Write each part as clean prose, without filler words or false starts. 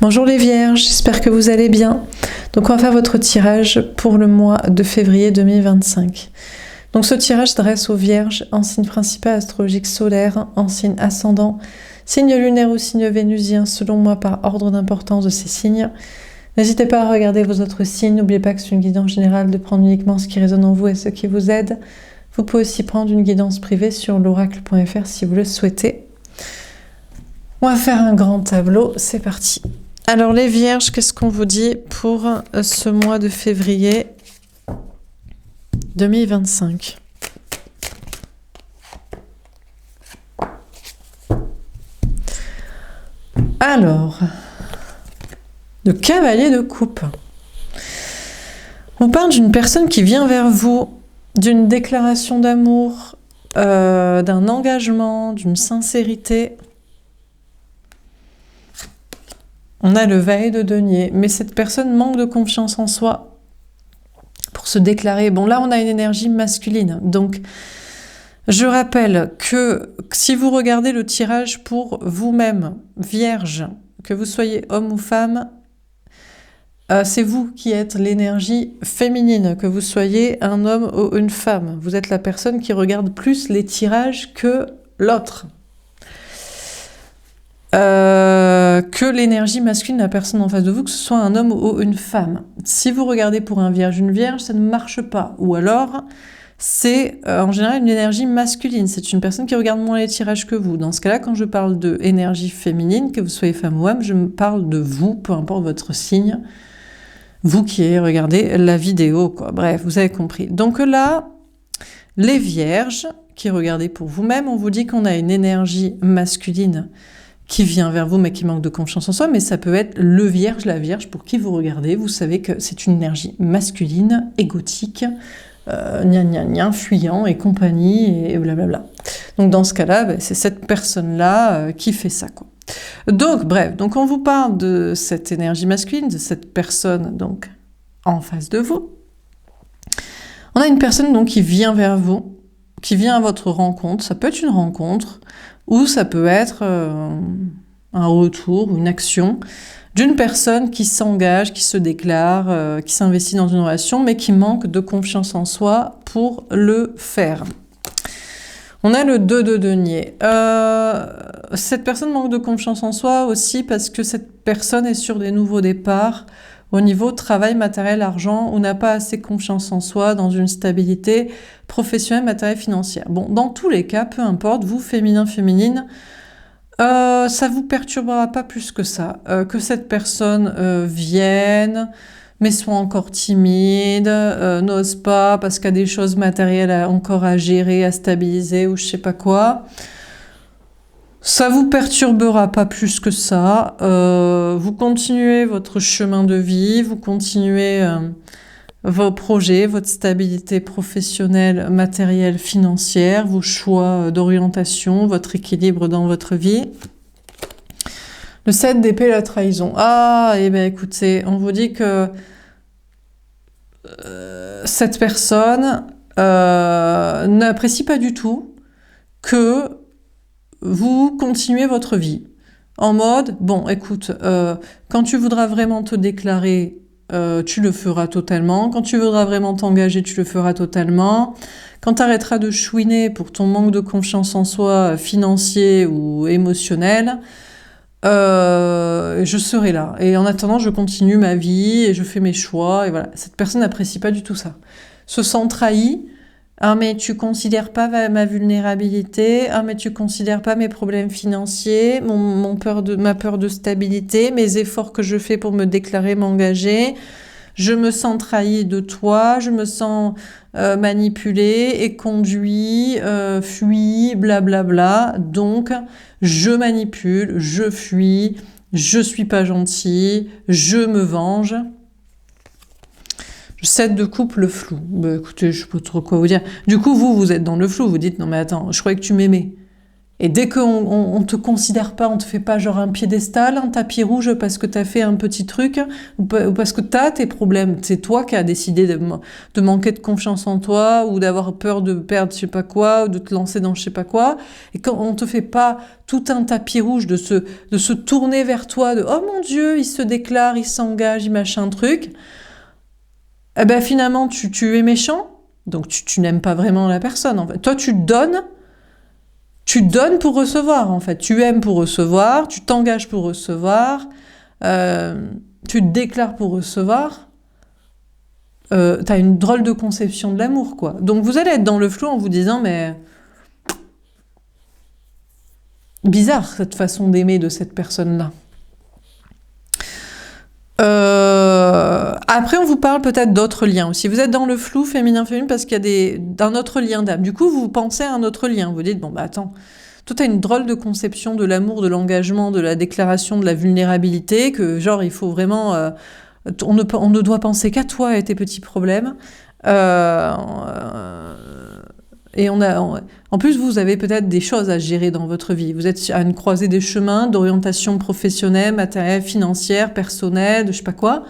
Bonjour les Vierges, j'espère que vous allez bien. Donc on va faire votre tirage pour le mois de février 2025. Donc ce tirage s'adresse aux Vierges en signe principal astrologique solaire, en signe ascendant, signe lunaire ou signe vénusien, selon moi par ordre d'importance de ces signes. N'hésitez pas à regarder vos autres signes, n'oubliez pas que c'est une guidance générale, de prendre uniquement ce qui résonne en vous et ce qui vous aide. Vous pouvez aussi prendre une guidance privée sur l'oracle.fr si vous le souhaitez. On va faire un grand tableau, c'est parti. Alors les Vierges, qu'est-ce qu'on vous dit pour ce mois de février 2025 ? Alors, le cavalier de coupe. On parle d'une personne qui vient vers vous, d'une déclaration d'amour, d'un engagement, d'une sincérité. On a le valet de denier, mais cette personne manque de confiance en soi pour se déclarer. Bon, là, on a une énergie masculine. Donc, je rappelle que si vous regardez le tirage pour vous-même, Vierge, que vous soyez homme ou femme, c'est vous qui êtes l'énergie féminine, que vous soyez un homme ou une femme. Vous êtes la personne qui regarde plus les tirages que l'autre. Que l'énergie masculine de la personne en face de vous, que ce soit un homme ou une femme. Si vous regardez pour un vierge, une vierge, ça ne marche pas. Ou alors, c'est en général une énergie masculine. C'est une personne qui regarde moins les tirages que vous. Dans ce cas-là, quand je parle d'énergie féminine, que vous soyez femme ou homme, je me parle de vous, peu importe votre signe. Vous qui avez regardé la vidéo, quoi. Bref, vous avez compris. Donc là, les vierges qui regardez pour vous-même, on vous dit qu'on a une énergie masculine qui vient vers vous mais qui manque de confiance en soi, mais ça peut être le vierge, la vierge pour qui vous regardez, vous savez que c'est une énergie masculine, égotique, fuyant et compagnie et blablabla. Donc dans ce cas-là, c'est cette personne-là qui fait ça, quoi. Donc bref, donc on vous parle de cette énergie masculine, de cette personne donc en face de vous. On a une personne donc qui vient vers vous, qui vient à votre rencontre, ça peut être une rencontre, ou ça peut être un retour, une action d'une personne qui s'engage, qui se déclare, qui s'investit dans une relation, mais qui manque de confiance en soi pour le faire. On a le 2 de denier. Cette personne manque de confiance en soi aussi parce que cette personne est sur des nouveaux départs au niveau travail, matériel, argent, ou n'a pas assez confiance en soi dans une stabilité professionnelle, matérielle, financière. Bon, dans tous les cas, peu importe, vous, féminin, féminine, ça vous perturbera pas plus que ça. Que cette personne vienne, mais soit encore timide, n'ose pas parce qu'il y a des choses matérielles encore à gérer, à stabiliser, ou je sais pas quoi. Ça vous perturbera pas plus que ça. Vous continuez votre chemin de vie, vous continuez vos projets, votre stabilité professionnelle, matérielle, financière, vos choix d'orientation, votre équilibre dans votre vie. Le 7 d'épée, la trahison. Ah, eh bien écoutez, on vous dit que cette personne n'apprécie pas du tout que vous continuez votre vie. En mode, bon, écoute, quand tu voudras vraiment te déclarer, tu le feras totalement. Quand tu voudras vraiment t'engager, tu le feras totalement. Quand tu arrêteras de chouiner pour ton manque de confiance en soi, financier ou émotionnel, je serai là. Et en attendant, je continue ma vie et je fais mes choix. Et voilà, cette personne n'apprécie pas du tout ça. Se sent trahie. Ah mais tu considères pas ma vulnérabilité, ah mais tu considères pas mes problèmes financiers, ma peur de stabilité, mes efforts que je fais pour me déclarer, m'engager, je me sens trahi de toi, je me sens manipulée et conduit, fui, blablabla, donc je manipule, je fuis, je suis pas gentil, je me venge. 7 de coupe, le flou. Bah, écoutez, je sais pas trop quoi vous dire. Du coup, vous êtes dans le flou. Vous dites, non mais attends, je croyais que tu m'aimais. Et dès qu'on te considère pas, on te fait pas genre un piédestal, un tapis rouge parce que t'as fait un petit truc, ou parce que t'as tes problèmes. C'est toi qui as décidé de manquer de confiance en toi, ou d'avoir peur de perdre je sais pas quoi, ou de te lancer dans je sais pas quoi. Et quand on te fait pas tout un tapis rouge de se tourner vers toi, de oh mon Dieu, il se déclare, il s'engage, il machin truc, eh ben finalement tu es méchant, donc tu n'aimes pas vraiment la personne. En fait, toi tu donnes pour recevoir, en fait. Tu aimes pour recevoir, tu t'engages pour recevoir, tu te déclares pour recevoir. T'as une drôle de conception de l'amour, quoi. Donc vous allez être dans le flou en vous disant, mais bizarre cette façon d'aimer de cette personne-là. Après, on vous parle peut-être d'autres liens aussi. Vous êtes dans le flou féminin-féminin parce qu'il y a un autre lien d'âme. Du coup, vous pensez à un autre lien. Vous dites, bon, bah attends, toi, t'as une drôle de conception de l'amour, de l'engagement, de la déclaration, de la vulnérabilité, que genre, il faut vraiment... on ne doit penser qu'à toi et tes petits problèmes. Et en plus, vous avez peut-être des choses à gérer dans votre vie. Vous êtes à une croisée des chemins d'orientation professionnelle, matérielle, financière, personnelle, je sais pas quoi.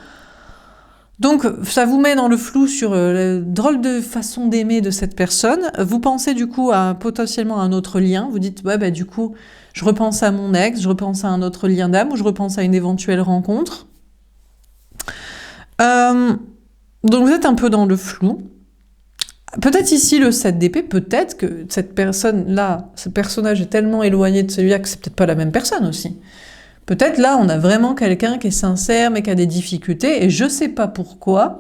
Donc, ça vous met dans le flou sur la drôle de façon d'aimer de cette personne. Vous pensez du coup à potentiellement un autre lien. Vous dites, ouais, bah du coup, je repense à mon ex, je repense à un autre lien d'âme, ou je repense à une éventuelle rencontre. Donc, vous êtes un peu dans le flou. Peut-être ici le 7 d'épée, peut-être que cette personne-là, ce personnage est tellement éloigné de celui-là que c'est peut-être pas la même personne aussi. Peut-être là, on a vraiment quelqu'un qui est sincère mais qui a des difficultés et je sais pas pourquoi.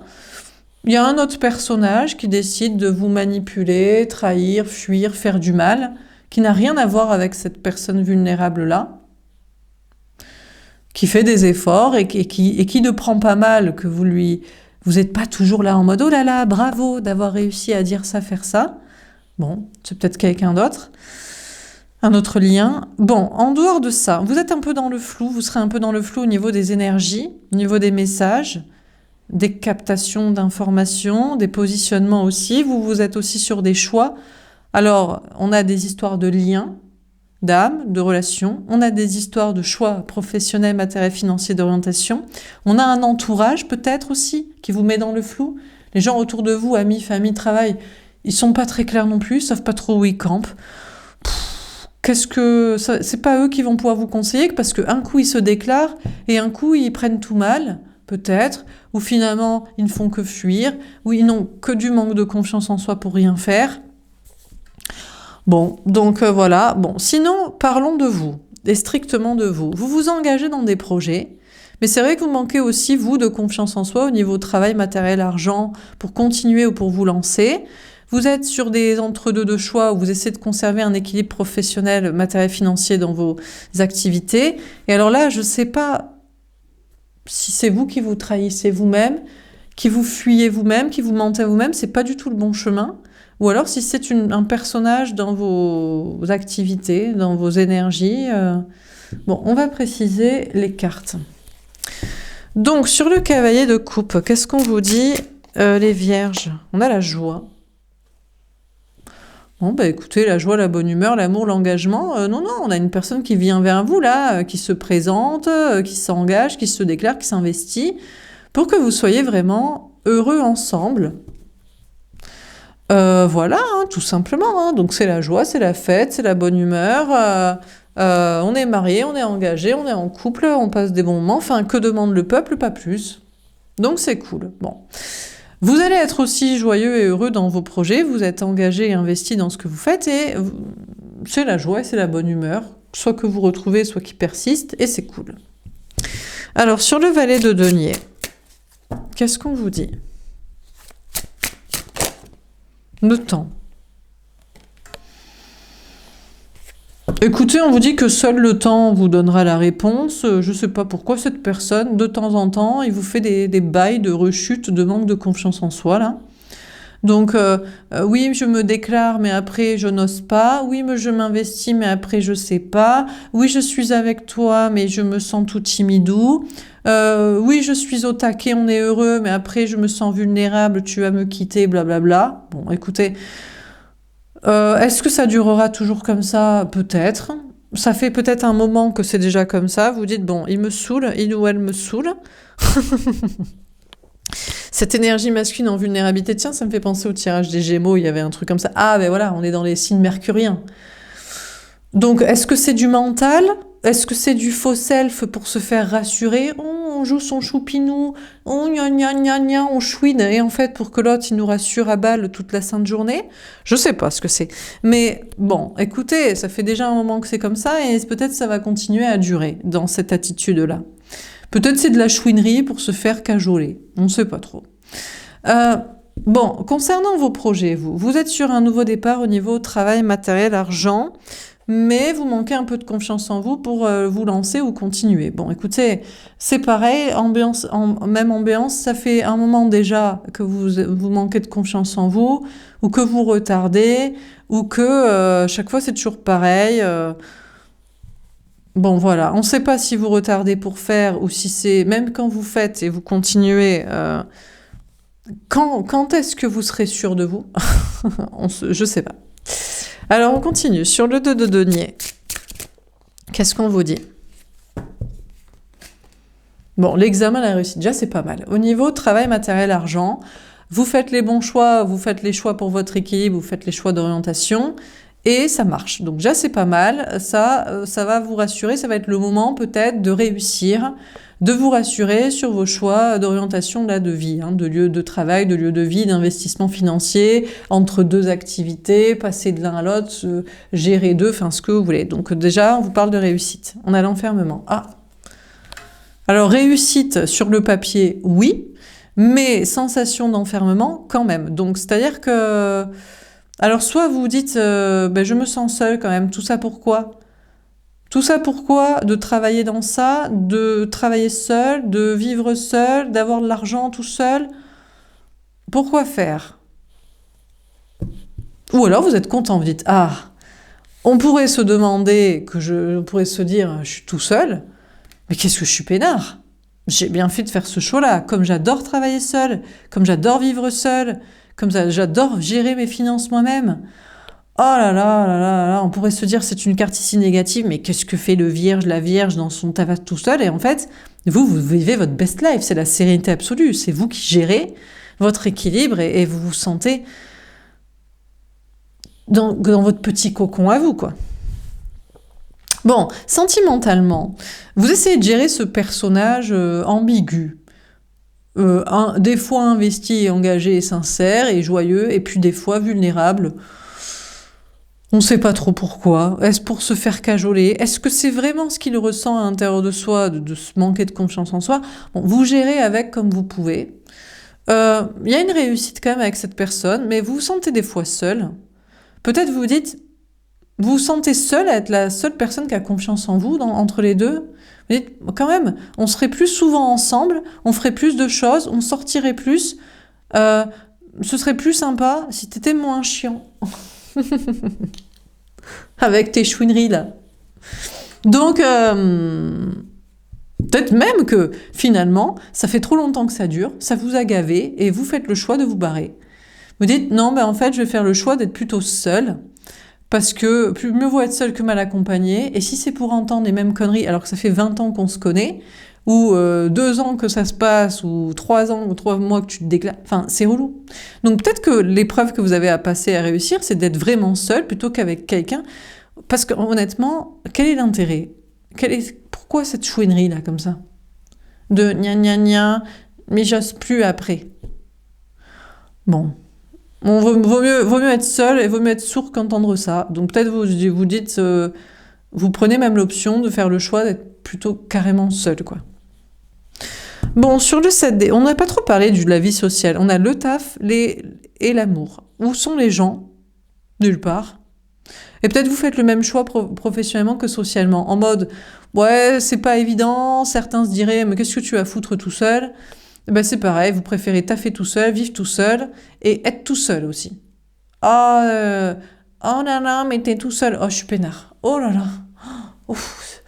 Il y a un autre personnage qui décide de vous manipuler, trahir, fuir, faire du mal, qui n'a rien à voir avec cette personne vulnérable-là, qui fait des efforts et qui ne prend pas mal que vous n'êtes pas toujours là en mode « Oh là là, bravo d'avoir réussi à dire ça, faire ça ». Bon, c'est peut-être quelqu'un d'autre. Un autre lien. Bon, en dehors de ça, vous êtes un peu dans le flou, vous serez un peu dans le flou au niveau des énergies, au niveau des messages, des captations d'informations, des positionnements aussi. Vous êtes aussi sur des choix. Alors, on a des histoires de liens, d'âme, de relations. On a des histoires de choix professionnels, matériels, financiers, d'orientation. On a un entourage peut-être aussi qui vous met dans le flou. Les gens autour de vous, amis, famille, travail, ils sont pas très clairs non plus, ils savent pas trop où ils campent. C'est pas eux qui vont pouvoir vous conseiller parce qu'un coup ils se déclarent et un coup ils prennent tout mal, peut-être, ou finalement ils ne font que fuir, ou ils n'ont que du manque de confiance en soi pour rien faire. Bon, donc voilà. Bon, sinon, parlons de vous, et strictement de vous. Vous vous engagez dans des projets, mais c'est vrai que vous manquez aussi, vous, de confiance en soi au niveau travail, matériel, argent, pour continuer ou pour vous lancer. Vous êtes sur des entre-deux de choix où vous essayez de conserver un équilibre professionnel, matériel, financier dans vos activités. Et alors là, je ne sais pas si c'est vous qui vous trahissez vous-même, qui vous fuyez vous-même, qui vous mentez à vous-même, c'est pas du tout le bon chemin. Ou alors si c'est un personnage dans vos activités, dans vos énergies. Bon, on va préciser les cartes. Donc, sur le cavalier de coupe, qu'est-ce qu'on vous dit, les vierges? On a la joie. Bon, bah écoutez, la joie, la bonne humeur, l'amour, l'engagement, non, on a une personne qui vient vers vous, là, qui se présente, qui s'engage, qui se déclare, qui s'investit, pour que vous soyez vraiment heureux ensemble. Voilà, hein, tout simplement. Hein. Donc c'est la joie, c'est la fête, c'est la bonne humeur. On est mariés, on est engagés, on est en couple, on passe des bons moments. Enfin, que demande le peuple? Pas plus. Donc c'est cool. Bon. Vous allez être aussi joyeux et heureux dans vos projets, vous êtes engagé et investi dans ce que vous faites et c'est la joie et c'est la bonne humeur, soit que vous retrouvez, soit qui persiste, et c'est cool. Alors, sur le valet de denier, qu'est-ce qu'on vous dit? Le temps. Écoutez, on vous dit que seul le temps vous donnera la réponse. Je ne sais pas pourquoi cette personne, de temps en temps, il vous fait des bails de rechute, de manque de confiance en soi, là. Donc, oui, je me déclare, mais après, je n'ose pas. Oui, mais je m'investis, mais après, je sais pas. Oui, je suis avec toi, mais je me sens tout timidou. Oui, je suis au taquet, on est heureux, mais après, je me sens vulnérable, tu vas me quitter, blablabla. Bon, écoutez... Est-ce que ça durera toujours comme ça? Peut-être. Ça fait peut-être un moment que c'est déjà comme ça. Vous dites, bon, il me saoule, il ou elle me saoule. Cette énergie masculine en vulnérabilité, tiens, ça me fait penser au tirage des Gémeaux, il y avait un truc comme ça. Ah, ben voilà, on est dans les signes mercuriens. Donc, est-ce que c'est du mental? Est-ce que c'est du faux self pour se faire rassurer? Oh, on joue son choupinou, oh, gna gna gna gna, on chouine, et en fait, pour que l'autre, il nous rassure à balle toute la sainte journée? Je sais pas ce que c'est. Mais bon, écoutez, ça fait déjà un moment que c'est comme ça, et peut-être ça va continuer à durer dans cette attitude-là. Peut-être c'est de la chouinerie pour se faire cajoler. On ne sait pas trop. Bon, concernant vos projets, vous êtes sur un nouveau départ au niveau travail, matériel, argent, mais vous manquez un peu de confiance en vous pour vous lancer ou continuer. Bon, écoutez, c'est pareil, même ambiance, ça fait un moment déjà que vous manquez de confiance en vous, ou que vous retardez, ou que chaque fois c'est toujours pareil. Bon, voilà, on ne sait pas si vous retardez pour faire ou si c'est, même quand vous faites et vous continuez, quand est-ce que vous serez sûr de vous? Je ne sais pas. Alors, on continue. Sur le 2 de denier, qu'est-ce qu'on vous dit? Bon, l'examen, la réussite, déjà, c'est pas mal. Au niveau travail, matériel, argent, vous faites les bons choix, vous faites les choix pour votre équilibre, vous faites les choix d'orientation, et ça marche. Donc déjà, c'est pas mal. Ça va vous rassurer. Ça va être le moment peut-être de réussir, de vous rassurer sur vos choix d'orientation de vie, hein, de lieu de travail, de lieu de vie, d'investissement financier, entre deux activités, passer de l'un à l'autre, gérer deux, enfin ce que vous voulez. Donc déjà, on vous parle de réussite. On a l'enfermement. Ah. Alors réussite sur le papier, oui, mais sensation d'enfermement quand même. Donc c'est-à-dire que... Alors, soit vous vous dites, ben, je me sens seule quand même, tout ça pourquoi? Tout ça pourquoi? De travailler dans ça, de travailler seul, de vivre seul, d'avoir de l'argent tout seul. Pourquoi faire? Ou alors vous êtes content, vous dites, ah, on pourrait se demander, on pourrait se dire, je suis tout seul, mais qu'est-ce que je suis peinard? J'ai bien fait de faire ce choix-là, comme j'adore travailler seul, comme j'adore vivre seul, comme ça, j'adore gérer mes finances moi-même. Oh là là là là là, on pourrait se dire c'est une carte ici négative, mais qu'est-ce que fait la vierge dans son tabac tout seul? Et en fait, vous vivez votre best life, c'est la sérénité absolue, c'est vous qui gérez votre équilibre et vous vous sentez dans votre petit cocon à vous, quoi. Bon, sentimentalement, vous essayez de gérer ce personnage ambigu. Des fois investi et engagé et sincère et joyeux, et puis des fois vulnérable. On ne sait pas trop pourquoi. Est-ce pour se faire cajoler? Est-ce que c'est vraiment ce qu'il ressent à l'intérieur de soi, de se manquer de confiance en soi? Bon, vous gérez avec comme vous pouvez. Il y a une réussite quand même avec cette personne, mais vous vous sentez des fois seul. Peut-être vous vous dites, vous vous sentez seul à être la seule personne qui a confiance en vous entre les deux. Vous dites, quand même, on serait plus souvent ensemble, on ferait plus de choses, on sortirait plus. Ce serait plus sympa si t'étais moins chiant. Avec tes chouineries, là. Donc, peut-être même que, finalement, ça fait trop longtemps que ça dure, ça vous a gavé, et vous faites le choix de vous barrer. Vous dites, non, ben en fait, je vais faire le choix d'être plutôt seule, parce que mieux vaut être seul que mal accompagné, et si c'est pour entendre les mêmes conneries, alors que ça fait 20 ans qu'on se connaît, ou 2 ans que ça se passe, ou 3 ans, ou 3 mois que tu te déclares, enfin, c'est relou. Donc peut-être que l'épreuve que vous avez à passer, à réussir, c'est d'être vraiment seul, plutôt qu'avec quelqu'un, parce que honnêtement, quel est l'intérêt? Pourquoi cette chouinerie-là, comme ça? De gna gna gna, mais j'ose plus après. Bon... vaut mieux être seul et vaut mieux être sourd qu'entendre ça. Donc peut-être vous dites, vous prenez même l'option de faire le choix d'être plutôt carrément seul, quoi. Bon, sur le 7D, on n'a pas trop parlé de la vie sociale. On a le taf et l'amour. Où sont les gens? Nulle part. Et peut-être vous faites le même choix professionnellement que socialement. En mode, ouais, c'est pas évident. Certains se diraient, mais qu'est-ce que tu vas foutre tout seul? Ben c'est pareil, vous préférez taffer tout seul, vivre tout seul, et être tout seul aussi. Oh là là, mais t'es tout seul. Oh, je suis peinard. Oh là là. Ouf.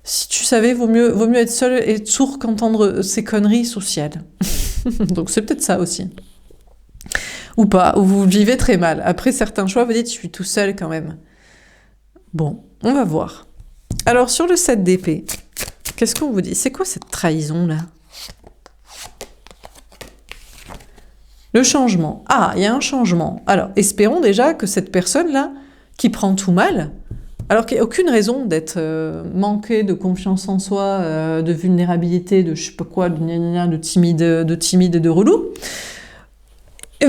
Si tu savais, vaut mieux être seul et être sourd qu'entendre ces conneries sociales. Donc c'est peut-être ça aussi. Ou pas, ou vous le vivez très mal. Après certains choix, vous dites, je suis tout seul quand même. Bon, on va voir. Alors, sur le 7 d'épée, qu'est-ce qu'on vous dit? C'est quoi cette trahison-là? Le changement. Ah, il y a un changement. Alors, espérons déjà que cette personne-là, qui prend tout mal, alors qu'il n'y a aucune raison d'être manqué de confiance en soi, de vulnérabilité, de je sais pas quoi, de timide et de relou, et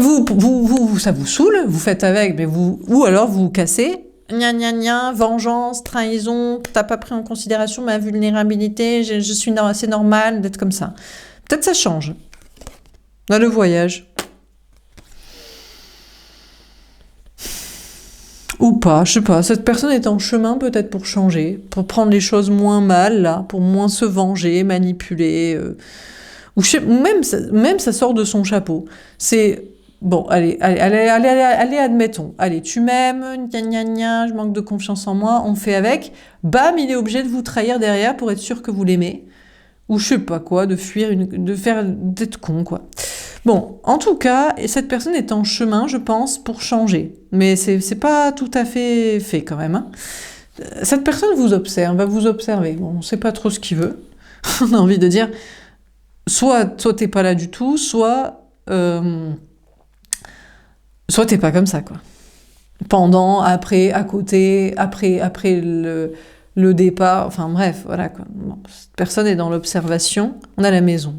ça vous saoule, vous faites avec, mais ou alors vous vous cassez, vengeance, trahison, t'as pas pris en considération ma vulnérabilité, c'est normal d'être comme ça. Peut-être ça change. Dans le voyage. Ou pas, je sais pas, cette personne est en chemin peut-être pour changer, pour prendre les choses moins mal, là, pour moins se venger, manipuler, ou même ça sort de son chapeau. C'est, bon, allez, admettons, allez, tu m'aimes, je manque de confiance en moi, on fait avec, bam, il est obligé de vous trahir derrière pour être sûr que vous l'aimez, ou je sais pas quoi, de fuir, d'être con, quoi. Bon, en tout cas, cette personne est en chemin, je pense, pour changer. Mais c'est pas tout à fait fait quand même. Hein. Cette personne vous observe, va vous observer. Bon, on sait pas trop ce qu'il veut. On a envie de dire, soit t'es pas là du tout, soit t'es pas comme ça, quoi. Pendant, après, à côté, après le départ, enfin bref, voilà, quoi. Bon, cette personne est dans l'observation, on a la maison.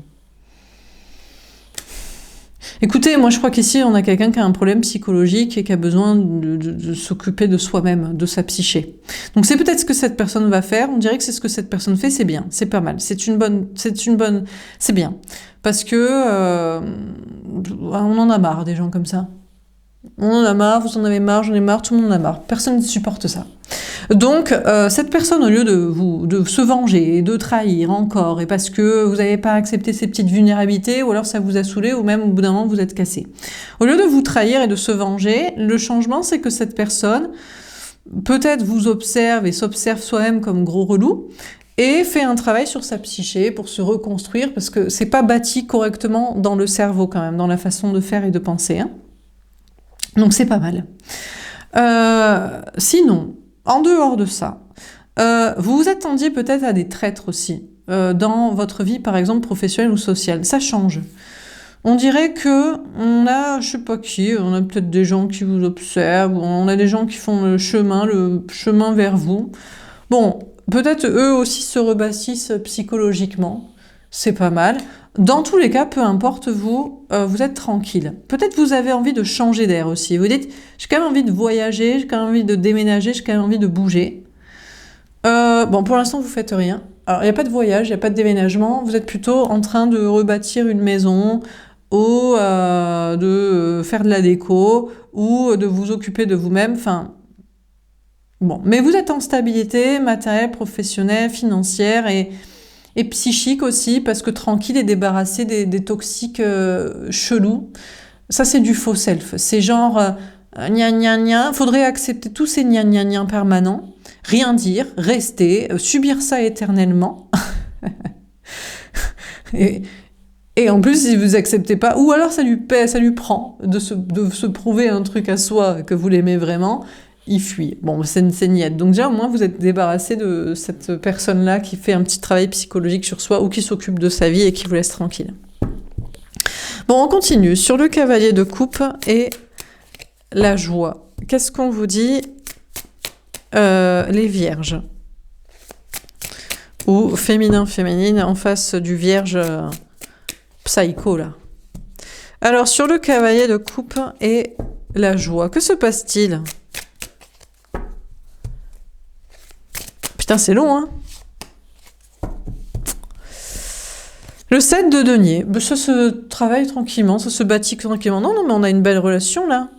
Écoutez, moi je crois qu'ici on a quelqu'un qui a un problème psychologique et qui a besoin de s'occuper de soi-même, de sa psyché. Donc c'est peut-être ce que cette personne va faire, on dirait que c'est ce que cette personne fait, c'est bien, c'est pas mal, c'est bien. Parce que on en a marre des gens comme ça. On en a marre, vous en avez marre, j'en ai marre, tout le monde en a marre. Personne ne supporte ça. Donc, cette personne, au lieu de se venger et de trahir encore, et parce que vous n'avez pas accepté ces petites vulnérabilités, ou alors ça vous a saoulé, ou même au bout d'un moment vous êtes cassé. Au lieu de vous trahir et de se venger, le changement, c'est que cette personne, peut-être vous observe et s'observe soi-même comme gros relou, et fait un travail sur sa psyché pour se reconstruire, parce que c'est pas bâti correctement dans le cerveau quand même, dans la façon de faire et de penser, hein. Donc c'est pas mal. Sinon, en dehors de ça, vous vous attendiez peut-être à des traîtres aussi, dans votre vie par exemple professionnelle ou sociale. Ça change. On dirait que on a, je sais pas qui, on a peut-être des gens qui vous observent, ou on a des gens qui font le chemin vers vous. Bon, peut-être eux aussi se rebâtissent psychologiquement. C'est pas mal. Dans tous les cas, peu importe vous êtes tranquille. Peut-être vous avez envie de changer d'air aussi. Vous dites, j'ai quand même envie de voyager, j'ai quand même envie de déménager, j'ai quand même envie de bouger. Bon, pour l'instant, vous faites rien. Alors, il n'y a pas de voyage, il n'y a pas de déménagement. Vous êtes plutôt en train de rebâtir une maison ou de faire de la déco ou de vous occuper de vous-même. Enfin, bon. Mais vous êtes en stabilité matérielle, professionnelle, financière et psychique aussi, parce que tranquille et débarrassé des toxiques chelous. Ça, c'est du faux self. C'est genre, faudrait accepter tous ces permanents, rien dire, rester, subir ça éternellement. et en plus, si vous acceptez pas, ou alors ça lui prend de se prouver un truc à soi que vous l'aimez vraiment, il fuit. Bon, c'est niette. Donc déjà, au moins, vous êtes débarrassé de cette personne-là qui fait un petit travail psychologique sur soi ou qui s'occupe de sa vie et qui vous laisse tranquille. Bon, on continue. Sur le cavalier de coupe et la joie. Qu'est-ce qu'on vous dit les vierges. Ou féminin-féminine en face du vierge psycho, là. Alors, sur le cavalier de coupe et la joie, que se passe-t-il ? Putain, c'est long, hein. Le 7 de denier, ça se travaille tranquillement, ça se bâtit tranquillement. Non, mais on a une belle relation, là.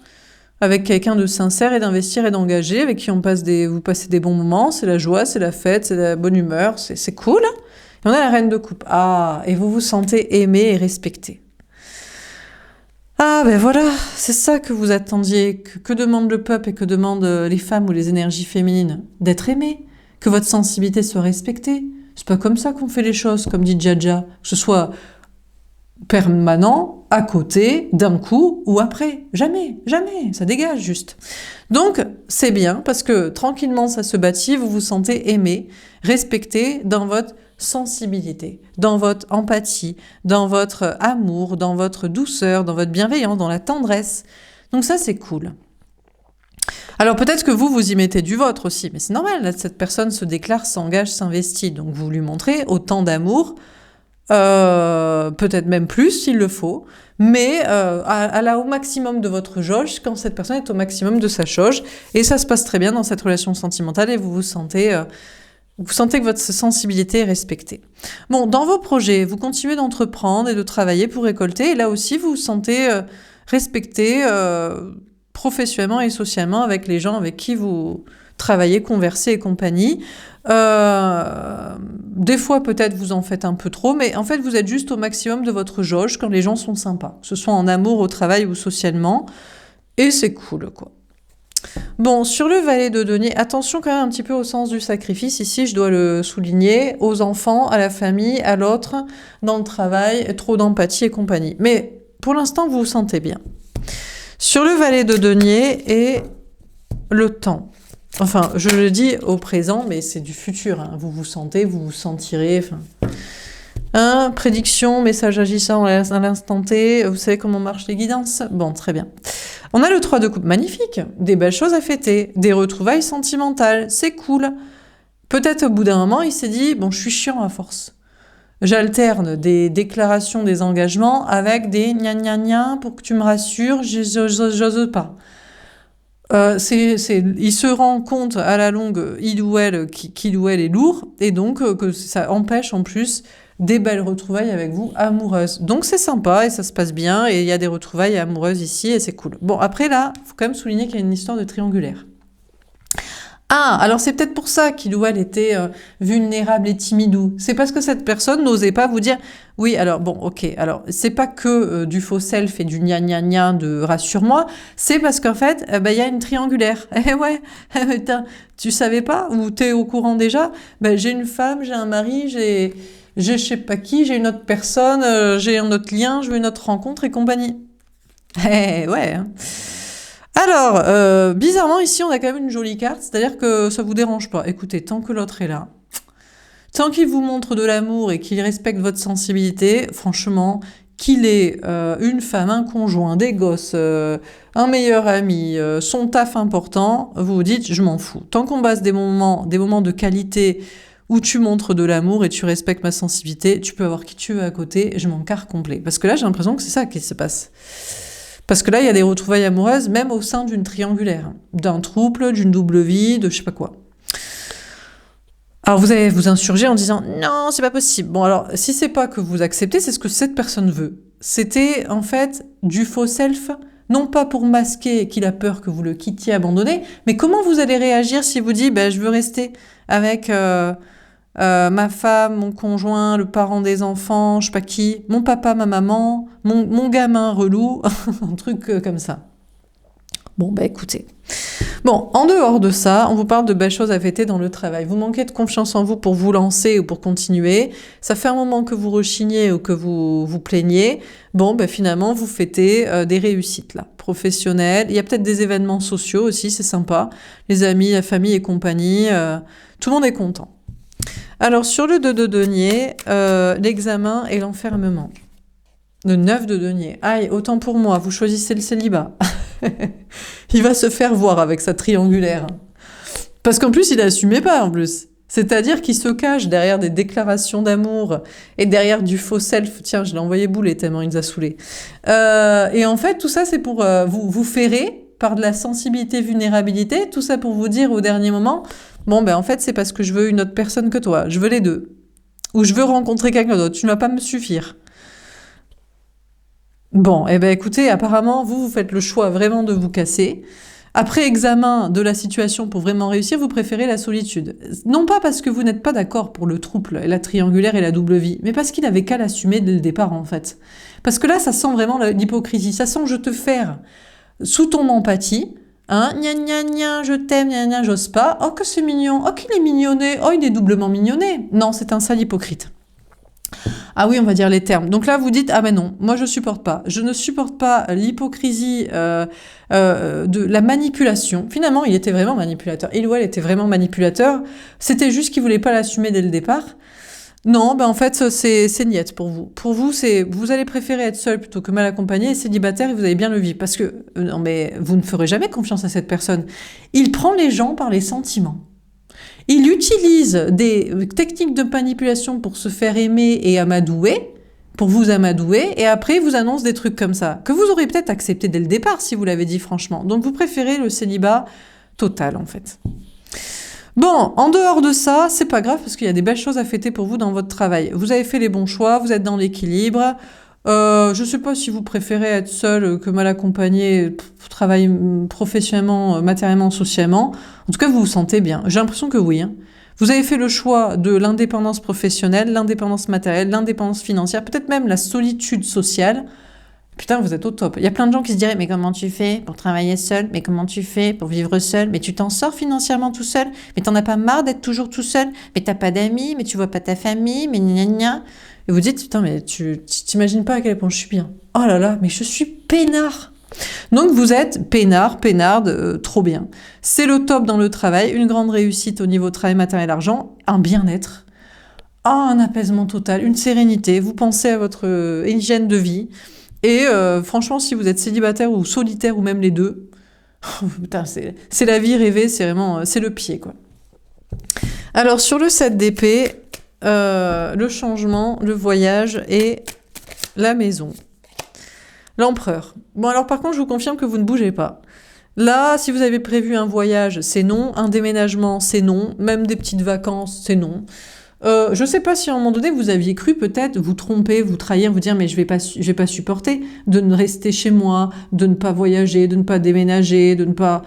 Avec quelqu'un de sincère et d'investir et d'engagé, avec qui vous passez des bons moments, c'est la joie, c'est la fête, c'est la bonne humeur, c'est cool. Et on a la reine de coupe. Ah, et vous vous sentez aimé et respecté. Ah, ben voilà, c'est ça que vous attendiez. Que demande le peuple et que demandent les femmes ou les énergies féminines ? D'être aimé. Que votre sensibilité soit respectée. C'est pas comme ça qu'on fait les choses, comme dit Jaja. Que ce soit permanent, à côté, d'un coup ou après. Jamais, jamais, ça dégage juste. Donc, c'est bien parce que tranquillement, ça se bâtit, vous vous sentez aimé, respecté dans votre sensibilité, dans votre empathie, dans votre amour, dans votre douceur, dans votre bienveillance, dans la tendresse. Donc ça, c'est cool. Alors peut-être que vous y mettez du vôtre aussi, mais c'est normal, là, cette personne se déclare, s'engage, s'investit, donc vous lui montrez autant d'amour, peut-être même plus s'il le faut, mais au maximum de votre jauge, quand cette personne est au maximum de sa jauge, et ça se passe très bien dans cette relation sentimentale, et vous sentez que votre sensibilité est respectée. Bon, dans vos projets, vous continuez d'entreprendre et de travailler pour récolter, et là aussi vous vous sentez respecté professionnellement et socialement avec les gens avec qui vous travaillez, conversez et compagnie. Des fois, peut-être, vous en faites un peu trop, mais en fait, vous êtes juste au maximum de votre jauge quand les gens sont sympas, que ce soit en amour, au travail ou socialement, et c'est cool, quoi. Bon, sur le valet de denier, attention quand même un petit peu au sens du sacrifice, ici, je dois le souligner, aux enfants, à la famille, à l'autre, dans le travail, trop d'empathie et compagnie. Mais pour l'instant, vous vous sentez bien. Sur le valet de denier et le temps. Enfin, je le dis au présent, mais c'est du futur. Hein. Vous vous sentez, vous vous sentirez. Prédiction, message agissant à l'instant T. Vous savez comment marchent les guidances? Bon, très bien. On a le 3 de coupe, magnifique. Des belles choses à fêter. Des retrouvailles sentimentales. C'est cool. Peut-être au bout d'un moment, il s'est dit, bon, je suis chiant à force. J'alterne des déclarations, des engagements avec des gna gna gna pour que tu me rassures, j'ose pas. Il se rend compte à la longue, il ou elle est lourd, et donc que ça empêche en plus des belles retrouvailles avec vous amoureuses. Donc c'est sympa et ça se passe bien, et il y a des retrouvailles amoureuses ici, et c'est cool. Bon, après là, il faut quand même souligner qu'il y a une histoire de triangulaire. Ah, alors c'est peut-être pour ça qu'il ou elle était vulnérable et timidou. C'est parce que cette personne n'osait pas vous dire « Oui, alors bon, ok, alors c'est pas que du faux self et du gna gna gna de rassure-moi, c'est parce qu'en fait, y a une triangulaire. » Eh ouais, tu savais pas ou t'es au courant déjà? J'ai une femme, j'ai un mari, j'ai je sais pas qui, j'ai une autre personne, j'ai un autre lien, je veux une autre rencontre et compagnie. Eh ouais, hein. Alors, bizarrement, ici, on a quand même une jolie carte, c'est-à-dire que ça vous dérange pas. Écoutez, tant que l'autre est là, tant qu'il vous montre de l'amour et qu'il respecte votre sensibilité, franchement, qu'il ait une femme, un conjoint, des gosses, un meilleur ami, son taf important, vous vous dites, je m'en fous. Tant qu'on passe des moments de qualité où tu montres de l'amour et tu respectes ma sensibilité, tu peux avoir qui tu veux à côté, je m'en carre complet. Parce que là, j'ai l'impression que c'est ça qui se passe. Parce que là, il y a des retrouvailles amoureuses, même au sein d'une triangulaire, d'un trouble, d'une double vie, de je sais pas quoi. Alors vous allez vous insurger en disant « Non, c'est pas possible ». Bon alors, si c'est pas que vous acceptez, c'est ce que cette personne veut. C'était en fait du faux self, non pas pour masquer qu'il a peur que vous le quittiez abandonné, mais comment vous allez réagir si vous dites « Je veux rester avec ma femme, mon conjoint, le parent des enfants, je sais pas qui, mon papa, ma maman, mon gamin relou », un truc comme ça. Bon, écoutez. Bon, en dehors de ça, on vous parle de belles choses à fêter dans le travail. Vous manquez de confiance en vous pour vous lancer ou pour continuer. Ça fait un moment que vous rechignez ou que vous vous plaignez. Bon, finalement, vous fêtez des réussites, là, professionnelles. Il y a peut-être des événements sociaux aussi, c'est sympa. Les amis, la famille et compagnie, tout le monde est content. Alors, sur le 2 de denier, l'examen et l'enfermement. Le 9 de denier. Aïe, autant pour moi, vous choisissez le célibat. Il va se faire voir avec sa triangulaire. Parce qu'en plus, il n'assumait pas, en plus. C'est-à-dire qu'il se cache derrière des déclarations d'amour et derrière du faux self. Tiens, je l'ai envoyé bouler tellement il nous a saoulés. Et en fait, tout ça, c'est pour vous ferrer par de la sensibilité, vulnérabilité. Tout ça pour vous dire au dernier moment, bon, en fait, c'est parce que je veux une autre personne que toi. Je veux les deux. Ou je veux rencontrer quelqu'un d'autre. Tu ne vas pas me suffire. Bon, écoutez, apparemment, vous faites le choix vraiment de vous casser. Après examen de la situation pour vraiment réussir, vous préférez la solitude. Non pas parce que vous n'êtes pas d'accord pour le trouble, la triangulaire et la double vie, mais parce qu'il n'avait qu'à l'assumer dès le départ, en fait. Parce que là, ça sent vraiment l'hypocrisie. Ça sent je te faire sous ton empathie. Hein, gna gna gna, je t'aime, gna gna, j'ose pas. Oh, que c'est mignon. Oh, qu'il est mignonné. Oh, il est doublement mignonné. Non, c'est un sale hypocrite. Ah oui, on va dire les termes. Donc là, vous dites, ah ben non, moi je supporte pas. Je ne supporte pas l'hypocrisie de la manipulation. Finalement, il était vraiment manipulateur. Il ou elle était vraiment manipulateur. C'était juste qu'il voulait pas l'assumer dès le départ. Non, ben en fait, c'est niette pour vous. Pour vous, vous allez préférer être seul plutôt que mal accompagné et célibataire et vous allez bien le vivre. Parce que, non mais vous ne ferez jamais confiance à cette personne. Il prend les gens par les sentiments. Il utilise des techniques de manipulation pour se faire aimer et amadouer, pour vous amadouer, et après il vous annonce des trucs comme ça, que vous aurez peut-être accepté dès le départ si vous l'avez dit franchement. Donc vous préférez le célibat total en fait. Bon, en dehors de ça, c'est pas grave parce qu'il y a des belles choses à fêter pour vous dans votre travail. Vous avez fait les bons choix, vous êtes dans l'équilibre. Je sais pas si vous préférez être seul que mal accompagné, travailler professionnellement, matériellement, socialement. En tout cas, vous vous sentez bien. J'ai l'impression que oui. Hein. Vous avez fait le choix de l'indépendance professionnelle, l'indépendance matérielle, l'indépendance financière, peut-être même la solitude sociale. Putain, vous êtes au top. Il y a plein de gens qui se diraient, mais comment tu fais pour travailler seul? Mais comment tu fais pour vivre seul? Mais tu t'en sors financièrement tout seul? Mais t'en as pas marre d'être toujours tout seul? Mais t'as pas d'amis? Mais tu vois pas ta famille? Mais gna gna. Et vous dites, putain, mais tu t'imagines pas à quel point je suis bien. Oh là là, mais je suis peinard. Donc vous êtes peinarde, trop bien. C'est le top dans le travail, une grande réussite au niveau travail, matériel, argent, un bien-être, un apaisement total, une sérénité. Vous pensez à votre hygiène de vie. Et franchement, si vous êtes célibataire ou solitaire ou même les deux, putain, c'est la vie rêvée, c'est vraiment, c'est le pied, quoi. Alors, sur le 7 d'épée, le changement, le voyage et la maison. L'empereur. Bon, alors par contre, je vous confirme que vous ne bougez pas. Là, si vous avez prévu un voyage, c'est non. Un déménagement, c'est non. Même des petites vacances, c'est non. Je sais pas si à un moment donné vous aviez cru peut-être vous tromper, vous trahir, vous dire mais je vais pas supporter de ne rester chez moi, de ne pas voyager, de ne pas déménager, de ne pas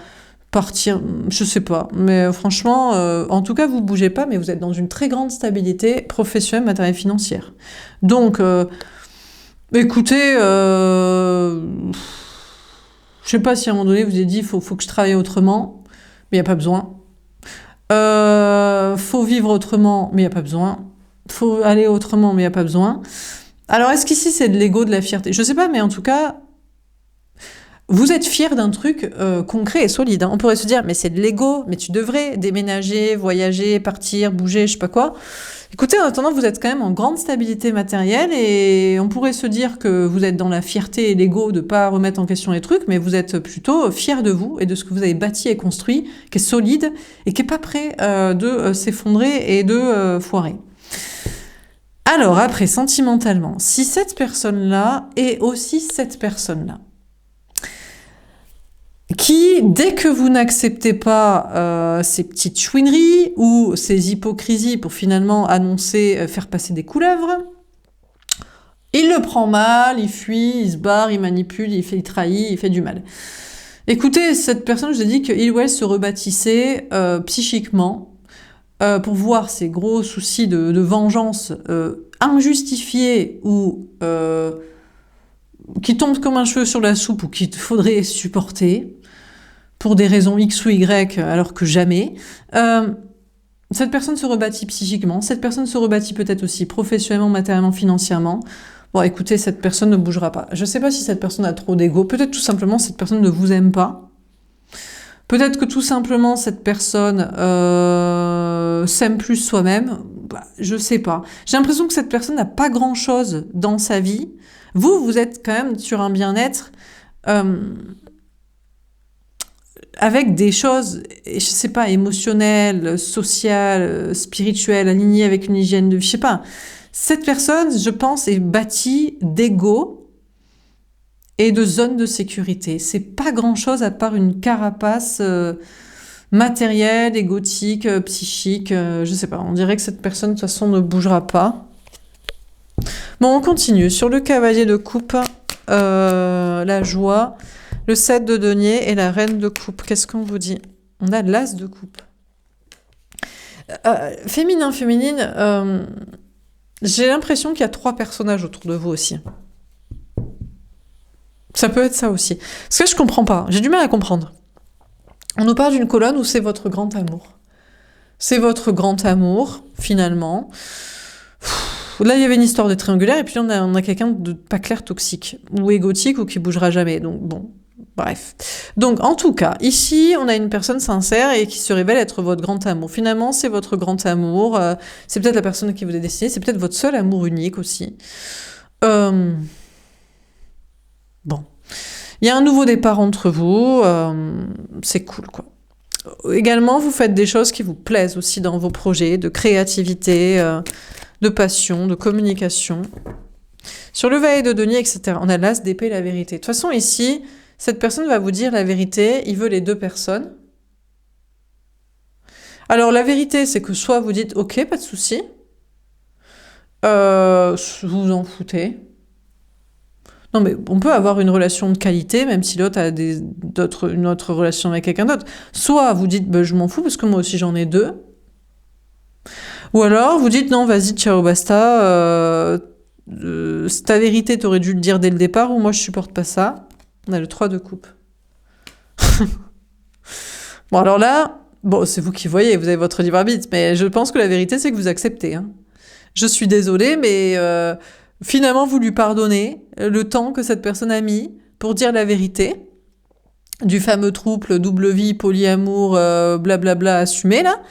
partir, je sais pas. Mais franchement, en tout cas vous bougez pas, mais vous êtes dans une très grande stabilité professionnelle, matérielle, financière. Donc, écoutez, je sais pas si à un moment donné vous avez dit faut que je travaille autrement, mais il y a pas besoin. Faut vivre autrement, mais il n'y a pas besoin. Faut aller autrement, mais il n'y a pas besoin. Alors, est-ce qu'ici, c'est de l'ego, de la fierté? Je sais pas, mais en tout cas, vous êtes fier d'un truc concret et solide. Hein. On pourrait se dire, mais c'est de l'ego, mais tu devrais déménager, voyager, partir, bouger, je sais pas quoi. Écoutez, en attendant, vous êtes quand même en grande stabilité matérielle et on pourrait se dire que vous êtes dans la fierté et l'ego de pas remettre en question les trucs, mais vous êtes plutôt fier de vous et de ce que vous avez bâti et construit, qui est solide et qui est pas prêt de s'effondrer et de foirer. Alors après, sentimentalement, si cette personne-là est aussi cette personne-là, qui, dès que vous n'acceptez pas ces petites chouineries ou ces hypocrisies pour finalement annoncer, faire passer des couleuvres, il le prend mal, il fuit, il se barre, il manipule, il trahit, il fait du mal. Écoutez, cette personne, je vous ai dit qu'il ou elle se rebâtissait psychiquement pour voir ces gros soucis de vengeance injustifiés ou qui tombent comme un cheveu sur la soupe ou qu'il faudrait supporter pour des raisons X ou Y, alors que jamais. Cette personne se rebâtit psychiquement, cette personne se rebâtit peut-être aussi professionnellement, matériellement, financièrement. Bon, écoutez, cette personne ne bougera pas. Je sais pas si cette personne a trop d'ego, peut-être tout simplement cette personne ne vous aime pas. Peut-être que tout simplement cette personne s'aime plus soi-même. Bah, je sais pas. J'ai l'impression que cette personne n'a pas grand-chose dans sa vie. Vous êtes quand même sur un bien-être avec des choses, je sais pas, émotionnelles, sociales, spirituelles, alignées avec une hygiène de vie, je sais pas. Cette personne, je pense, est bâtie d'ego et de zones de sécurité. C'est pas grand-chose à part une carapace matérielle, égotique, psychique, je sais pas. On dirait que cette personne, de toute façon, ne bougera pas. Bon, on continue. Sur le cavalier de coupe, la joie, le 7 de denier et la reine de coupe. Qu'est-ce qu'on vous dit? On a l'as de coupe. Féminin, féminine, j'ai l'impression qu'il y a 3 personnages autour de vous aussi. Ça peut être ça aussi. Parce que je comprends pas. J'ai du mal à comprendre. On nous parle d'une colonne où c'est votre grand amour. C'est votre grand amour, finalement. Là, il y avait une histoire de triangulaire, et puis on a quelqu'un de pas clair, toxique, ou égotique, ou qui bougera jamais. Donc bon, bref. Donc en tout cas, ici, on a une personne sincère et qui se révèle être votre grand amour. Finalement, c'est votre grand amour. C'est peut-être la personne qui vous est destinée. C'est peut-être votre seul amour unique aussi. Bon. Il y a un nouveau départ entre vous. C'est cool, quoi. Également, vous faites des choses qui vous plaisent aussi dans vos projets, de créativité, de passion, de communication. Sur le valet de denier, etc., on a l'as d'épée, la vérité. De toute façon, ici, cette personne va vous dire la vérité, il veut les deux personnes. Alors, la vérité, c'est que soit vous dites « Ok, pas de souci », vous en foutez. Non, mais on peut avoir une relation de qualité, même si l'autre a une autre relation avec quelqu'un d'autre. Soit vous dites bah, « Je m'en fous, parce que moi aussi j'en ai deux ». Ou alors vous dites « Non, vas-y, ciao, basta, c'est ta vérité, t'aurais dû le dire dès le départ, ou moi je supporte pas ça ». On a le 3 de coupe. Bon, alors là, bon, c'est vous qui voyez, vous avez votre libre arbitre, mais je pense que la vérité, c'est que vous acceptez. Hein. Je suis désolée, mais finalement, vous lui pardonnez le temps que cette personne a mis pour dire la vérité du fameux trouble, double vie, polyamour, blablabla assumé, là.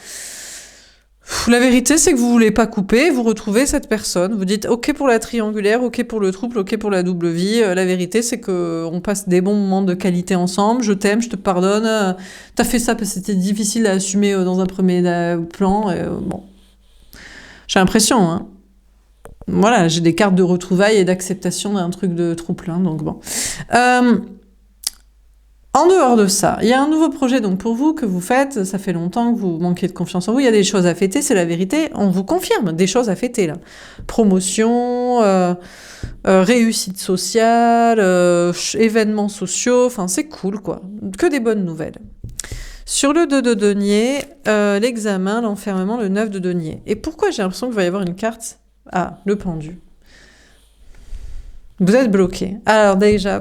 La vérité, c'est que vous voulez pas couper, vous retrouvez cette personne, vous dites ok pour la triangulaire, ok pour le trouble, ok pour la double vie. La vérité, c'est que on passe des bons moments de qualité ensemble. Je t'aime, je te pardonne. T'as fait ça parce que c'était difficile à assumer dans un premier plan. Bon, j'ai l'impression. Hein. Voilà, j'ai des cartes de retrouvailles et d'acceptation d'un truc de trouble. Hein, donc bon. En dehors de ça, il y a un nouveau projet donc pour vous que vous faites, ça fait longtemps que vous manquez de confiance en vous, il y a des choses à fêter, c'est la vérité, on vous confirme des choses à fêter là. Promotion, réussite sociale, événements sociaux, enfin c'est cool quoi, que des bonnes nouvelles. Sur le 2 de denier, l'examen, l'enfermement, le 9 de denier. Et pourquoi j'ai l'impression qu'il va y avoir une carte? Ah, le pendu. Vous êtes bloqué. Alors déjà,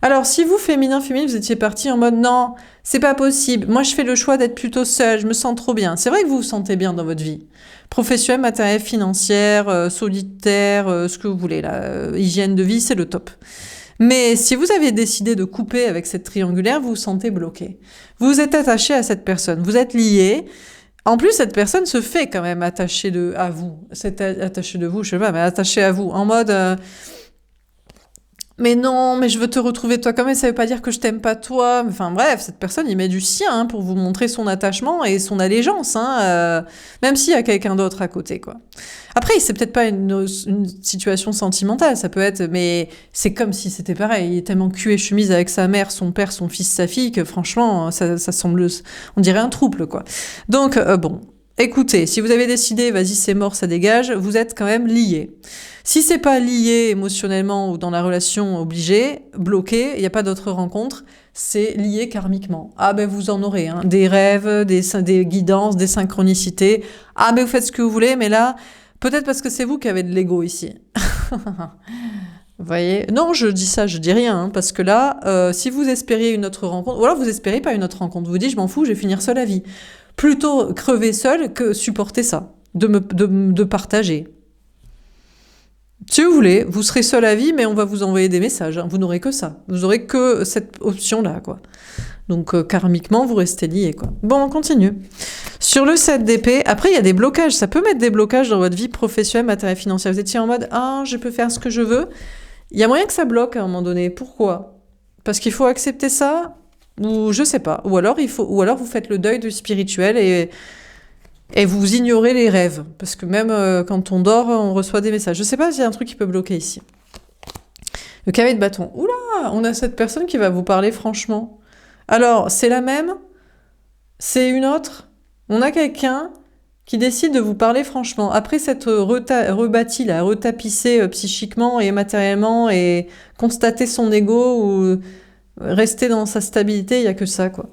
alors, si vous, féminin, vous étiez parti en mode non, c'est pas possible, moi je fais le choix d'être plutôt seule, je me sens trop bien. C'est vrai que vous vous sentez bien dans votre vie. Professionnelle, matérielle, financière, solitaire, ce que vous voulez, là, hygiène de vie, c'est le top. Mais si vous avez décidé de couper avec cette triangulaire, vous vous sentez bloqué. Vous êtes attaché à cette personne, vous êtes lié. En plus, cette personne se fait quand même attacher à vous. C'est attaché de vous, je sais pas, mais attaché à vous. En mode... mais non, mais je veux te retrouver toi quand même, ça veut pas dire que je t'aime pas toi. Enfin bref, cette personne, il met du sien hein, pour vous montrer son attachement et son allégeance, hein, même s'il y a quelqu'un d'autre à côté, quoi. Après, c'est peut-être pas une situation sentimentale, ça peut être, mais c'est comme si c'était pareil. Il est tellement cul et chemise avec sa mère, son père, son fils, sa fille, que franchement, ça semble, on dirait un trouble, quoi. Donc, bon, écoutez, si vous avez décidé, vas-y, c'est mort, ça dégage, vous êtes quand même liés. Si c'est pas lié émotionnellement ou dans la relation obligée, bloqué, il n'y a pas d'autre rencontre, c'est lié karmiquement. Ah ben vous en aurez, hein, des rêves, des guidances, des synchronicités. Ah mais vous faites ce que vous voulez, mais là, peut-être parce que c'est vous qui avez de l'ego ici. Vous voyez? Non, je dis ça, je dis rien, hein, parce que là, si vous espériez une autre rencontre, ou alors vous espérez pas une autre rencontre, vous dites je m'en fous, je vais finir seule à vie. Plutôt crever seul que supporter ça, de partager. Si vous voulez, vous serez seul à vie, mais on va vous envoyer des messages. Hein. Vous n'aurez que ça. Vous aurez que cette option-là, quoi. Donc, karmiquement, vous restez liés, quoi. Bon, on continue. Sur le 7 d'épée, après, il y a des blocages. Ça peut mettre des blocages dans votre vie professionnelle, matérielle, financière. Vous étiez en mode, ah, je peux faire ce que je veux. Il y a moyen que ça bloque à un moment donné. Pourquoi? Parce qu'il faut accepter ça, ou je sais pas. Ou alors vous faites le deuil du spirituel et vous ignorez les rêves. Parce que même quand on dort, on reçoit des messages. Je sais pas s'il y a un truc qui peut bloquer ici. Le cavalier de bâton. Oula, on a cette personne qui va vous parler franchement. Alors, c'est la même? C'est une autre? On a quelqu'un qui décide de vous parler franchement. Après s'être rebâti, là, retapissé psychiquement et matériellement et constater son ego ou rester dans sa stabilité, il n'y a que ça, quoi.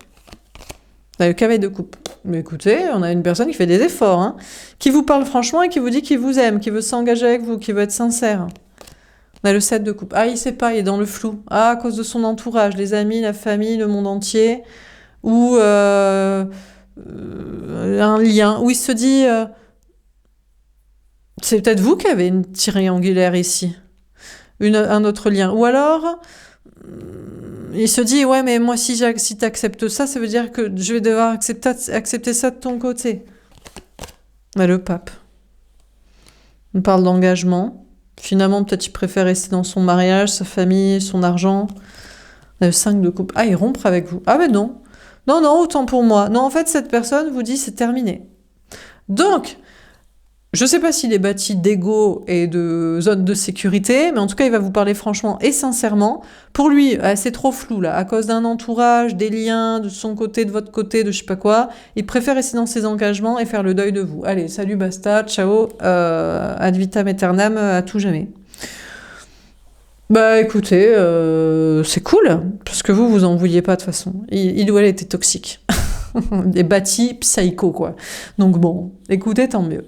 Le cavalier de coupe. Mais écoutez, on a une personne qui fait des efforts, hein, qui vous parle franchement et qui vous dit qu'il vous aime, qui veut s'engager avec vous, qui veut être sincère. On a le 7 de coupe. Ah, il sait pas, il est dans le flou. Ah, à cause de son entourage, les amis, la famille, le monde entier, ou un lien, où il se dit... C'est peut-être vous qui avez une triangulaire ici. Un autre lien. Ou alors, il se dit, ouais, mais moi, si tu acceptes ça, ça veut dire que je vais devoir accepter ça de ton côté. Mais le pape. On parle d'engagement. Finalement, peut-être il préfère rester dans son mariage, sa famille, son argent. Le 5 de coupe. Ah, il rompre avec vous. Ah, mais non. Non, non, autant pour moi. Non, en fait, cette personne vous dit, c'est terminé. Donc, je ne sais pas s'il est bâti d'ego et de zone de sécurité, mais en tout cas, il va vous parler franchement et sincèrement. Pour lui, c'est trop flou, là, à cause d'un entourage, des liens, de son côté, de votre côté, de je sais pas quoi. Il préfère rester dans ses engagements et faire le deuil de vous. Allez, salut, basta, ciao, ad vitam aeternam, à tout jamais. Bah écoutez, c'est cool, parce que vous en vouliez pas de toute façon. Il ou elle était toxique. Des bâtis psycho, quoi. Donc bon, écoutez, tant mieux.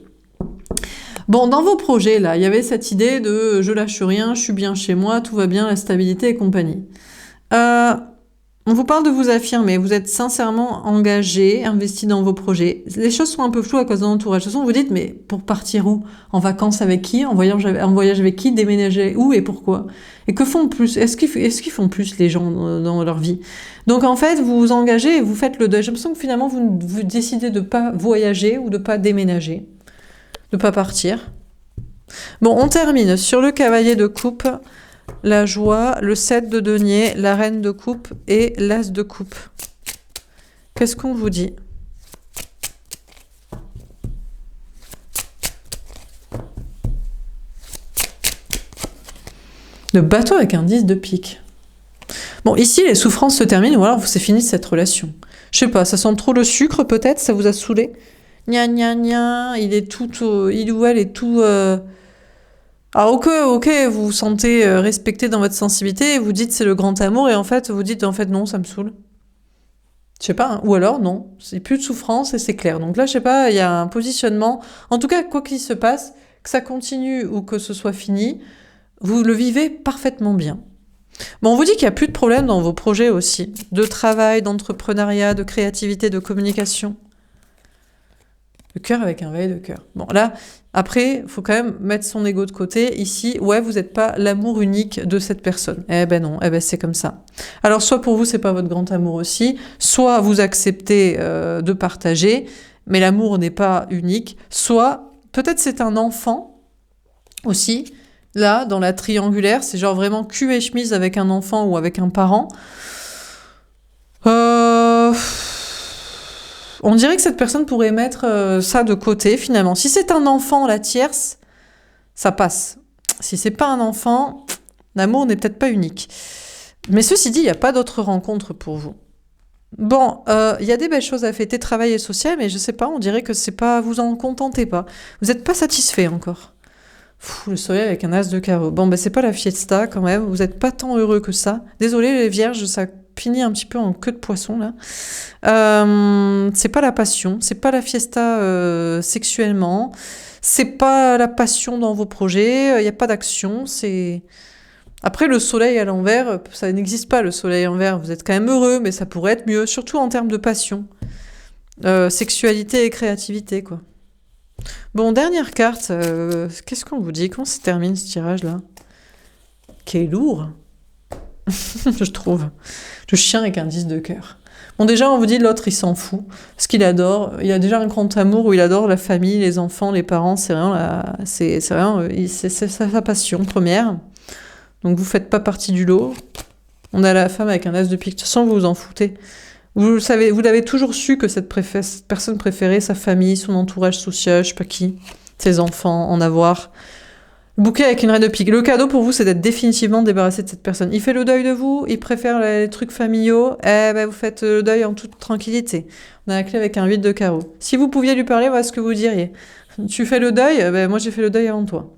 Bon, dans vos projets, là, il y avait cette idée de je lâche rien, je suis bien chez moi, tout va bien, la stabilité et compagnie. On vous parle de vous affirmer, vous êtes sincèrement engagé, investi dans vos projets. Les choses sont un peu floues à cause de l'entourage. De toute façon, vous dites, mais pour partir où? En vacances avec qui? En voyage avec qui? Déménager où et pourquoi? Et que font plus? Est-ce qu'ils font plus les gens dans leur vie? Donc en fait, vous vous engagez et vous faites le deuil. J'ai l'impression que finalement, vous décidez de pas voyager ou de pas déménager, de pas partir. Bon, on termine sur le cavalier de coupe. La joie, le 7 de denier, la reine de coupe et l'as de coupe. Qu'est-ce qu'on vous dit? Le bateau avec un 10 de pique. Bon, ici, les souffrances se terminent ou alors c'est fini cette relation. Je sais pas, ça sent trop le sucre peut-être, ça vous a saoulé? Gna gna gna, il ou elle est tout... Ah ok, vous vous sentez respecté dans votre sensibilité et vous dites c'est le grand amour et en fait vous dites en fait non, ça me saoule. Je sais pas, hein. Ou alors non, c'est plus de souffrance et c'est clair. Donc là je sais pas, il y a un positionnement. En tout cas, quoi qu'il se passe, que ça continue ou que ce soit fini, vous le vivez parfaitement bien. Bon, on vous dit qu'il n'y a plus de problème dans vos projets aussi, de travail, d'entrepreneuriat, de créativité, de communication. Le cœur avec un valet de cœur. Bon, là, après, il faut quand même mettre son ego de côté. Ici, ouais, vous n'êtes pas l'amour unique de cette personne. Eh ben non, eh ben c'est comme ça. Alors, soit pour vous, c'est pas votre grand amour aussi, soit vous acceptez de partager, mais l'amour n'est pas unique, soit peut-être c'est un enfant aussi. Là, dans la triangulaire, c'est genre vraiment cul et chemise avec un enfant ou avec un parent. On dirait que cette personne pourrait mettre ça de côté, finalement. Si c'est un enfant, la tierce, ça passe. Si c'est pas un enfant, l'amour n'est peut-être pas unique. Mais ceci dit, il n'y a pas d'autres rencontres pour vous. Bon, il y a des belles choses à fêter, travail et social, mais je sais pas, on dirait que c'est pas, vous en contentez pas. Vous n'êtes pas satisfait encore. Le soleil avec un as de carreau. Bon, ben c'est pas la fiesta quand même, vous n'êtes pas tant heureux que ça. Désolé les vierges, ça finit un petit peu en queue de poisson là. C'est pas la passion, c'est pas la fiesta sexuellement, c'est pas la passion dans vos projets, il n'y a pas d'action, c'est... Après le soleil à l'envers, ça n'existe pas le soleil à l'envers, vous êtes quand même heureux, mais ça pourrait être mieux, surtout en termes de passion. Sexualité et créativité quoi. Bon, dernière carte, qu'est-ce qu'on vous dit? Comment se termine ce tirage-là? Qui est lourd, je trouve. Le chien avec un 10 de cœur. Bon, déjà, on vous dit l'autre, il s'en fout. Ce qu'il adore, il a déjà un grand amour où il adore la famille, les enfants, les parents, c'est sa passion première. Donc, vous faites pas partie du lot. On a la femme avec un as de pique. De toute façon, vous vous en foutez. Vous savez, vous l'avez toujours su que cette personne préférée, sa famille, son entourage social, je sais pas qui, ses enfants, en avoir. Le bouquet avec une reine de pique. Le cadeau pour vous, c'est d'être définitivement débarrassé de cette personne. Il fait le deuil de vous, il préfère les trucs familiaux, eh ben vous faites le deuil en toute tranquillité. On a la clé avec un 8 de carreau. Si vous pouviez lui parler, voilà ce que vous diriez. Tu fais le deuil, ben moi j'ai fait le deuil avant toi.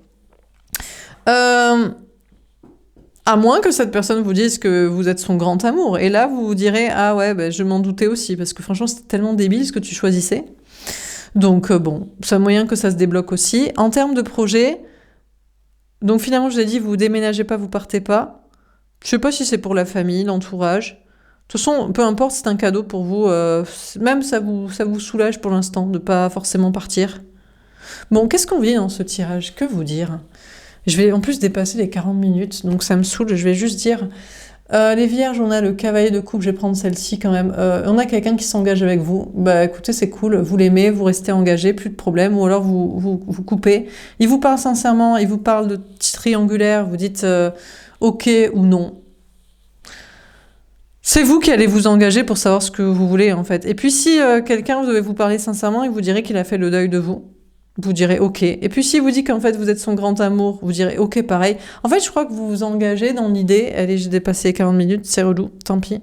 À moins que cette personne vous dise que vous êtes son grand amour. Et là, vous vous direz, ah ouais, ben, je m'en doutais aussi, parce que franchement, c'était tellement débile ce que tu choisissais. Donc bon, c'est un moyen que ça se débloque aussi. En termes de projet, donc finalement, je vous ai dit, vous déménagez pas, vous partez pas. Je sais pas si c'est pour la famille, l'entourage. De toute façon, peu importe, c'est un cadeau pour vous. Même ça vous soulage pour l'instant de pas forcément partir. Bon, qu'est-ce qu'on vit dans ce tirage? Que vous dire? Je vais en plus dépasser les 40 minutes, donc ça me saoule. Je vais juste dire, les vierges, on a le cavalier de coupe, je vais prendre celle-ci quand même. On a quelqu'un qui s'engage avec vous. Bah écoutez, c'est cool, vous l'aimez, vous restez engagé, plus de problème, ou alors vous coupez. Il vous parle sincèrement, il vous parle de triangulaire, vous dites ok ou non. C'est vous qui allez vous engager pour savoir ce que vous voulez en fait. Et puis si quelqu'un devait vous parler sincèrement, il vous dirait qu'il a fait le deuil de vous. Vous direz ok. Et puis s'il vous dit qu'en fait vous êtes son grand amour, vous direz ok pareil. En fait je crois que vous vous engagez dans l'idée, allez j'ai dépassé les 40 minutes, c'est relou, tant pis.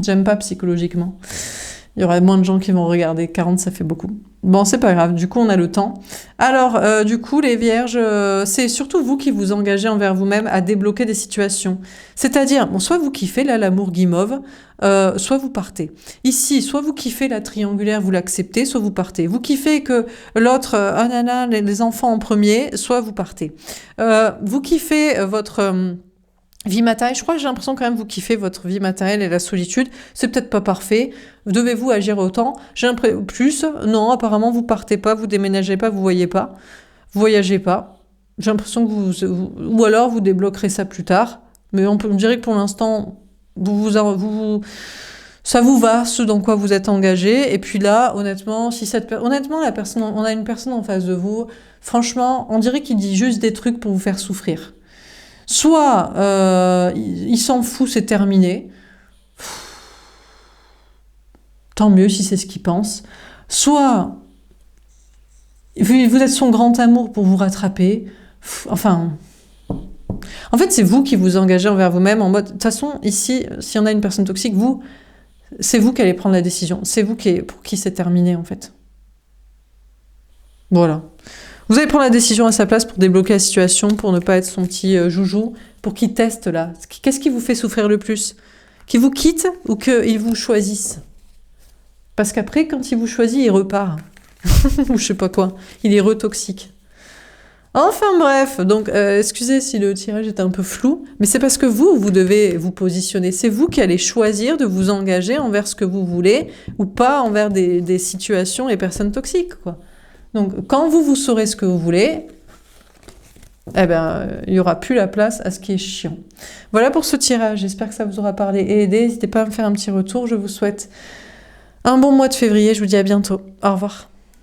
J'aime pas psychologiquement. Il y aurait moins de gens qui vont regarder, 40 ça fait beaucoup. Bon c'est pas grave, du coup on a le temps. Alors du coup les vierges, c'est surtout vous qui vous engagez envers vous-même à débloquer des situations. C'est-à-dire, bon soit vous kiffez là l'amour guimauve, soit vous partez. Ici, soit vous kiffez la triangulaire, vous l'acceptez, soit vous partez. Vous kiffez que l'autre, ah nana, les enfants en premier, soit vous partez. Vous kiffez votre vie matérielle, je crois que j'ai l'impression quand même vous kiffez votre vie matérielle et la solitude. C'est peut-être pas parfait. Devez-vous agir autant? J'ai l'impression plus. Non, apparemment vous partez pas, vous déménagez pas, vous voyez pas, vous voyagez pas. J'ai l'impression que ou alors vous débloquerez ça plus tard. Mais on dirait que pour l'instant ça vous va, ce dans quoi vous êtes engagé. Et puis là, honnêtement, honnêtement la personne, on a une personne en face de vous. Franchement, on dirait qu'il dit juste des trucs pour vous faire souffrir. Soit il s'en fout, c'est terminé. Tant mieux si c'est ce qu'il pense. Soit vous êtes son grand amour pour vous rattraper. Enfin, en fait, c'est vous qui vous engagez envers vous-même en mode. De toute façon, ici, si on a une personne toxique, c'est vous qui allez prendre la décision. C'est vous pour qui c'est terminé en fait. Voilà. Vous allez prendre la décision à sa place pour débloquer la situation, pour ne pas être son petit joujou, pour qu'il teste là. Qu'est-ce qui vous fait souffrir le plus? Qu'il vous quitte ou qu'il vous choisisse? Parce qu'après, quand il vous choisit, il repart. Ou je sais pas quoi. Il est retoxique. Enfin bref, donc excusez si le tirage est un peu flou, mais c'est parce que vous devez vous positionner. C'est vous qui allez choisir de vous engager envers ce que vous voulez ou pas envers des situations et personnes toxiques, quoi. Donc, quand vous saurez ce que vous voulez, eh ben, il n'y aura plus la place à ce qui est chiant. Voilà pour ce tirage. J'espère que ça vous aura parlé et aidé. N'hésitez pas à me faire un petit retour. Je vous souhaite un bon mois de février. Je vous dis à bientôt. Au revoir.